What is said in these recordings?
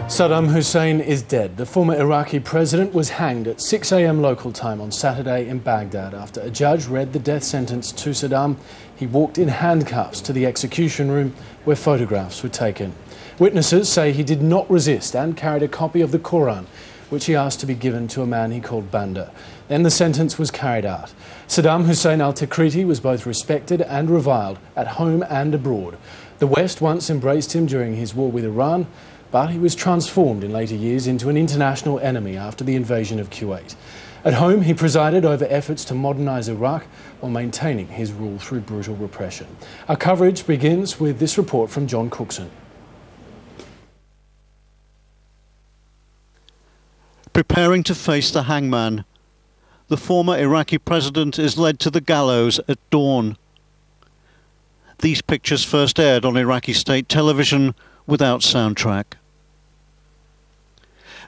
Saddam Hussein is dead. The former Iraqi president was hanged at 6 a.m. local time on Saturday in Baghdad. After a judge read the death sentence to Saddam, he walked in handcuffs to the execution room where photographs were taken. Witnesses say he did not resist and carried a copy of the Quran, which he asked to be given to a man he called Banda. Then the sentence was carried out. Saddam Hussein al-Tikriti was both respected and reviled at home and abroad. The West once embraced him during his war with Iran, but he was transformed in later years into an international enemy after the invasion of Kuwait. At home, he presided over efforts to modernise Iraq while maintaining his rule through brutal repression. Our coverage begins with this report from John Cookson. Preparing to face the hangman, the former Iraqi president is led to the gallows at dawn. These pictures first aired on Iraqi state television without soundtrack.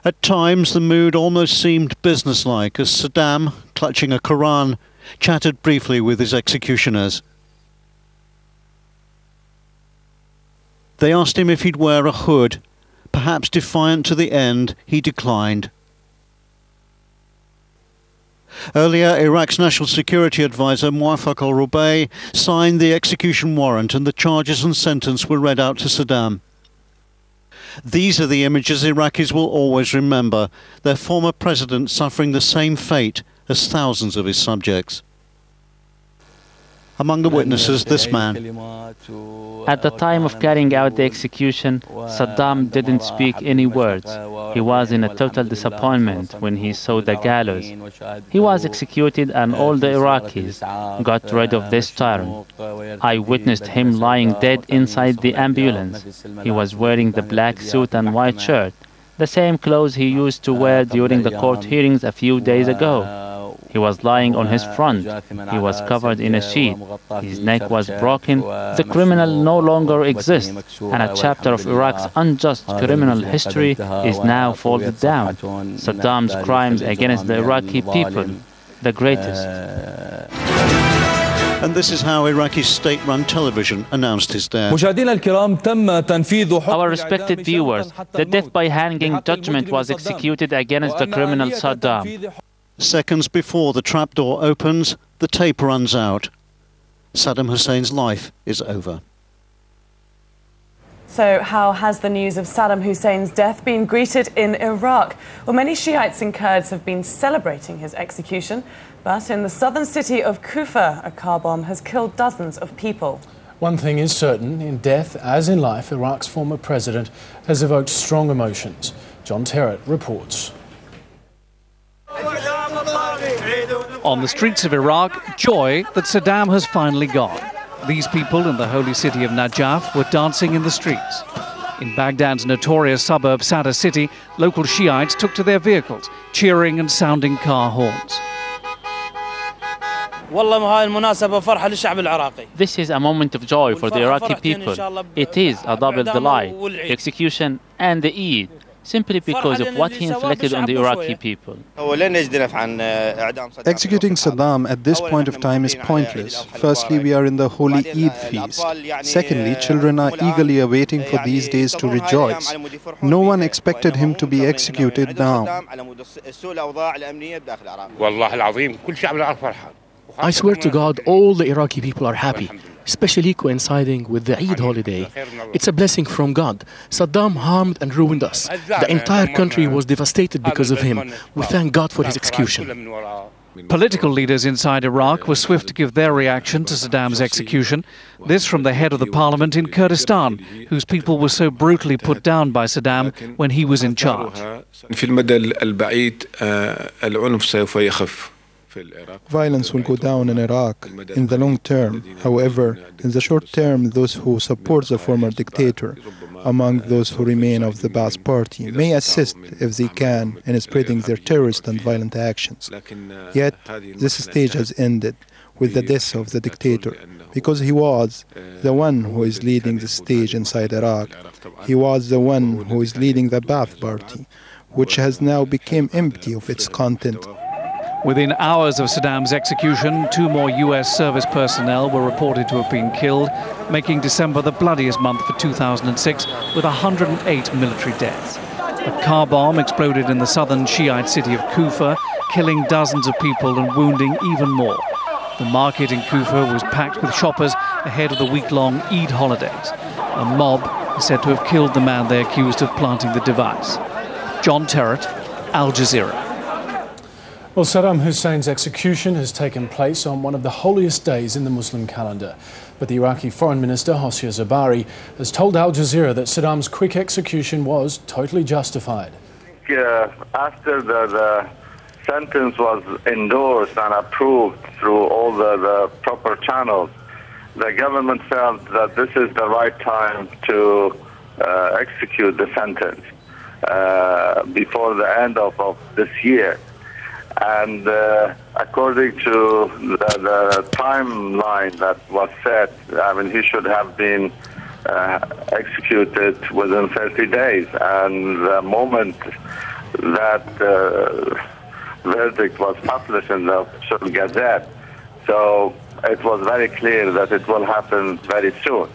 At times the mood almost seemed businesslike as Saddam, clutching a Quran, chatted briefly with his executioners. They asked him if he'd wear a hood. Perhaps defiant to the end, he declined. Earlier, Iraq's National Security Advisor Muaffaq al-Rubai signed the execution warrant and the charges and sentence were read out to Saddam. These are the images Iraqis will always remember, their former president suffering the same fate as thousands of his subjects. Among the witnesses, this man. At the time of carrying out the execution, Saddam didn't speak any words. He was in a total disappointment when he saw the gallows. He was executed and all the Iraqis got rid of this tyrant. I witnessed him lying dead inside the ambulance. He was wearing the black suit and white shirt, the same clothes he used to wear during the court hearings a few days ago. He was lying on his front. He was covered in a sheet. His neck was broken. The criminal no longer exists, and a chapter of Iraq's unjust criminal history is now folded down. Saddam's crimes against the Iraqi people, the greatest. And this is how Iraqi state-run television announced his death. Our respected viewers, the death by hanging judgment was executed against the criminal Saddam. Seconds before the trapdoor opens, the tape runs out. Saddam Hussein's life is over. So how has the news of Saddam Hussein's death been greeted in Iraq? Well, many Shiites and Kurds have been celebrating his execution, but in the southern city of Kufa, a car bomb has killed dozens of people. One thing is certain, in death as in life, Iraq's former president has evoked strong emotions. John Terrett reports. On the streets of Iraq, joy that Saddam has finally gone. These people in the holy city of Najaf were dancing in the streets. In Baghdad's notorious suburb Sadr City, local Shiites took to their vehicles, cheering and sounding car horns. This is a moment of joy for the Iraqi people. It is a double delight, the execution and the Eid, simply because of what he inflicted on the Iraqi people. Executing Saddam at this point of time is pointless. Firstly, we are in the holy Eid feast. Secondly, children are eagerly awaiting for these days to rejoice. No one expected him to be executed now. I swear to God, all the Iraqi people are happy, especially coinciding with the Eid holiday. It's a blessing from God. Saddam harmed and ruined us. The entire country was devastated because of him. We thank God for his execution. Political leaders inside Iraq were swift to give their reaction to Saddam's execution. This from the head of the parliament in Kurdistan, whose people were so brutally put down by Saddam when he was in charge. Violence will go down in Iraq in the long term. However, in the short term, those who support the former dictator, among those who remain of the Ba'ath Party, may assist if they can in spreading their terrorist and violent actions. Yet, this stage has ended with the death of the dictator, because he was the one who is leading the stage inside Iraq. He was the one who is leading the Ba'ath Party, which has now become empty of its content. Within hours of Saddam's execution, 2 more US service personnel were reported to have been killed, making December the bloodiest month for 2006, with 108 military deaths. A car bomb exploded in the southern Shiite city of Kufa, killing dozens of people and wounding even more. The market in Kufa was packed with shoppers ahead of the week-long Eid holidays. A mob is said to have killed the man they accused of planting the device. John Terrett, Al Jazeera. Well, Saddam Hussein's execution has taken place on one of the holiest days in the Muslim calendar. But the Iraqi Foreign Minister, Hossein Zabari, has told Al Jazeera that Saddam's quick execution was totally justified. After the sentence was endorsed and approved through all the proper channels, the government felt that this is the right time to execute the sentence before the end of this year. And according to the timeline that was set, I mean, he should have been executed within 30 days. And the moment that verdict was published in the official Gazette, so it was very clear that it will happen very soon.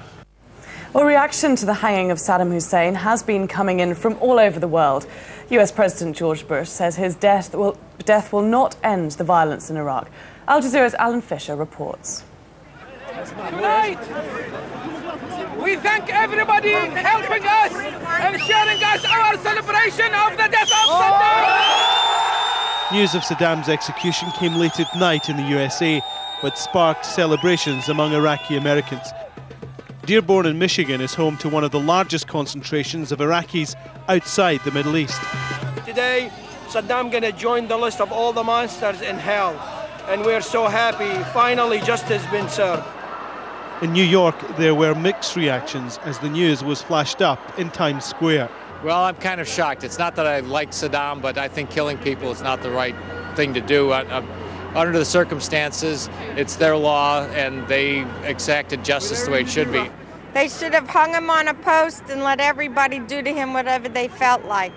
Well, reaction to the hanging of Saddam Hussein has been coming in from all over the world. US President George Bush says his death will not end the violence in Iraq. Al Jazeera's Alan Fisher reports. Tonight, we thank everybody helping us and sharing us our celebration of the death of Saddam. News of Saddam's execution came late at night in the USA, but sparked celebrations among Iraqi Americans. Dearborn in Michigan is home to one of the largest concentrations of Iraqis outside the Middle East. Today, Saddam going to join the list of all the monsters in hell, and we're so happy finally justice has been served. In New York, there were mixed reactions as the news was flashed up in Times Square. Well, I'm kind of shocked. It's not that I like Saddam, but I think killing people is not the right thing to do. Under the circumstances, it's their law, and they exacted justice the way it should be. They should have hung him on a post and let everybody do to him whatever they felt like.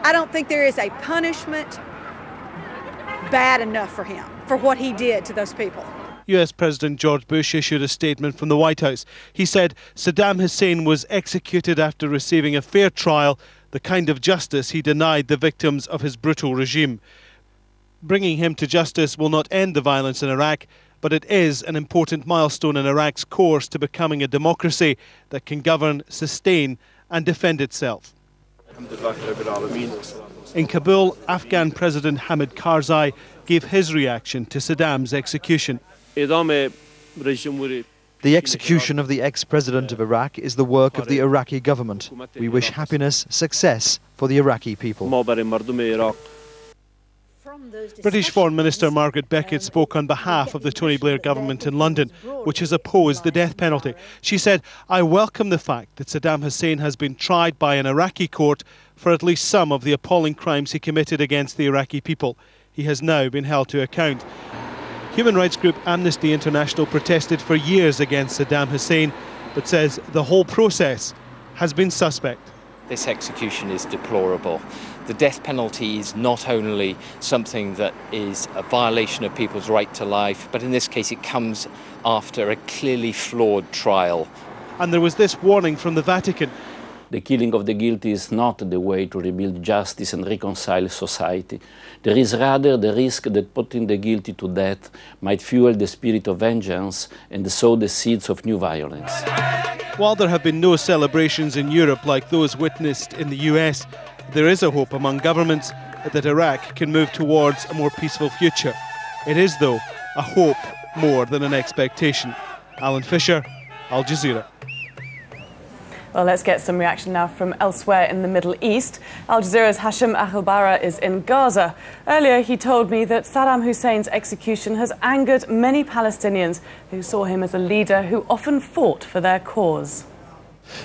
I don't think there is a punishment bad enough for him, for what he did to those people. US President George Bush issued a statement from the White House. He said Saddam Hussein was executed after receiving a fair trial, the kind of justice he denied the victims of his brutal regime. Bringing him to justice will not end the violence in Iraq, but it is an important milestone in Iraq's course to becoming a democracy that can govern, sustain and defend itself. In Kabul, Afghan President Hamid Karzai gave his reaction to Saddam's execution. The execution of the ex-president of Iraq is the work of the Iraqi government. We wish happiness, success for the Iraqi people. British Foreign Minister Margaret Beckett spoke on behalf of the Tony Blair government in London, which has opposed the death penalty. She said, "I welcome the fact that Saddam Hussein has been tried by an Iraqi court for at least some of the appalling crimes he committed against the Iraqi people. He has now been held to account." Human rights group Amnesty International protested for years against Saddam Hussein, but says the whole process has been suspect. This execution is deplorable. The death penalty is not only something that is a violation of people's right to life, but in this case it comes after a clearly flawed trial. And there was this warning from the Vatican. The killing of the guilty is not the way to rebuild justice and reconcile society. There is rather the risk that putting the guilty to death might fuel the spirit of vengeance and sow the seeds of new violence. While there have been no celebrations in Europe like those witnessed in the US, there is a hope among governments that Iraq can move towards a more peaceful future. It is, though, a hope more than an expectation. Alan Fisher, Al Jazeera. Well, let's get some reaction now from elsewhere in the Middle East. Al Jazeera's Hashim Akhilbara is in Gaza. Earlier, he told me that Saddam Hussein's execution has angered many Palestinians who saw him as a leader who often fought for their cause.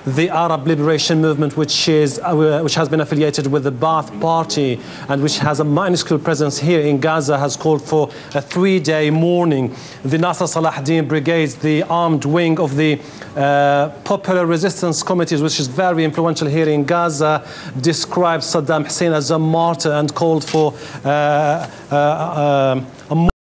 The Arab Liberation Movement, which has been affiliated with the Ba'ath Party and which has a minuscule presence here in Gaza, has called for a 3-day mourning. The Nasser Salahuddin Brigades, the armed wing of the Popular Resistance Committees, which is very influential here in Gaza, described Saddam Hussein as a martyr and called for a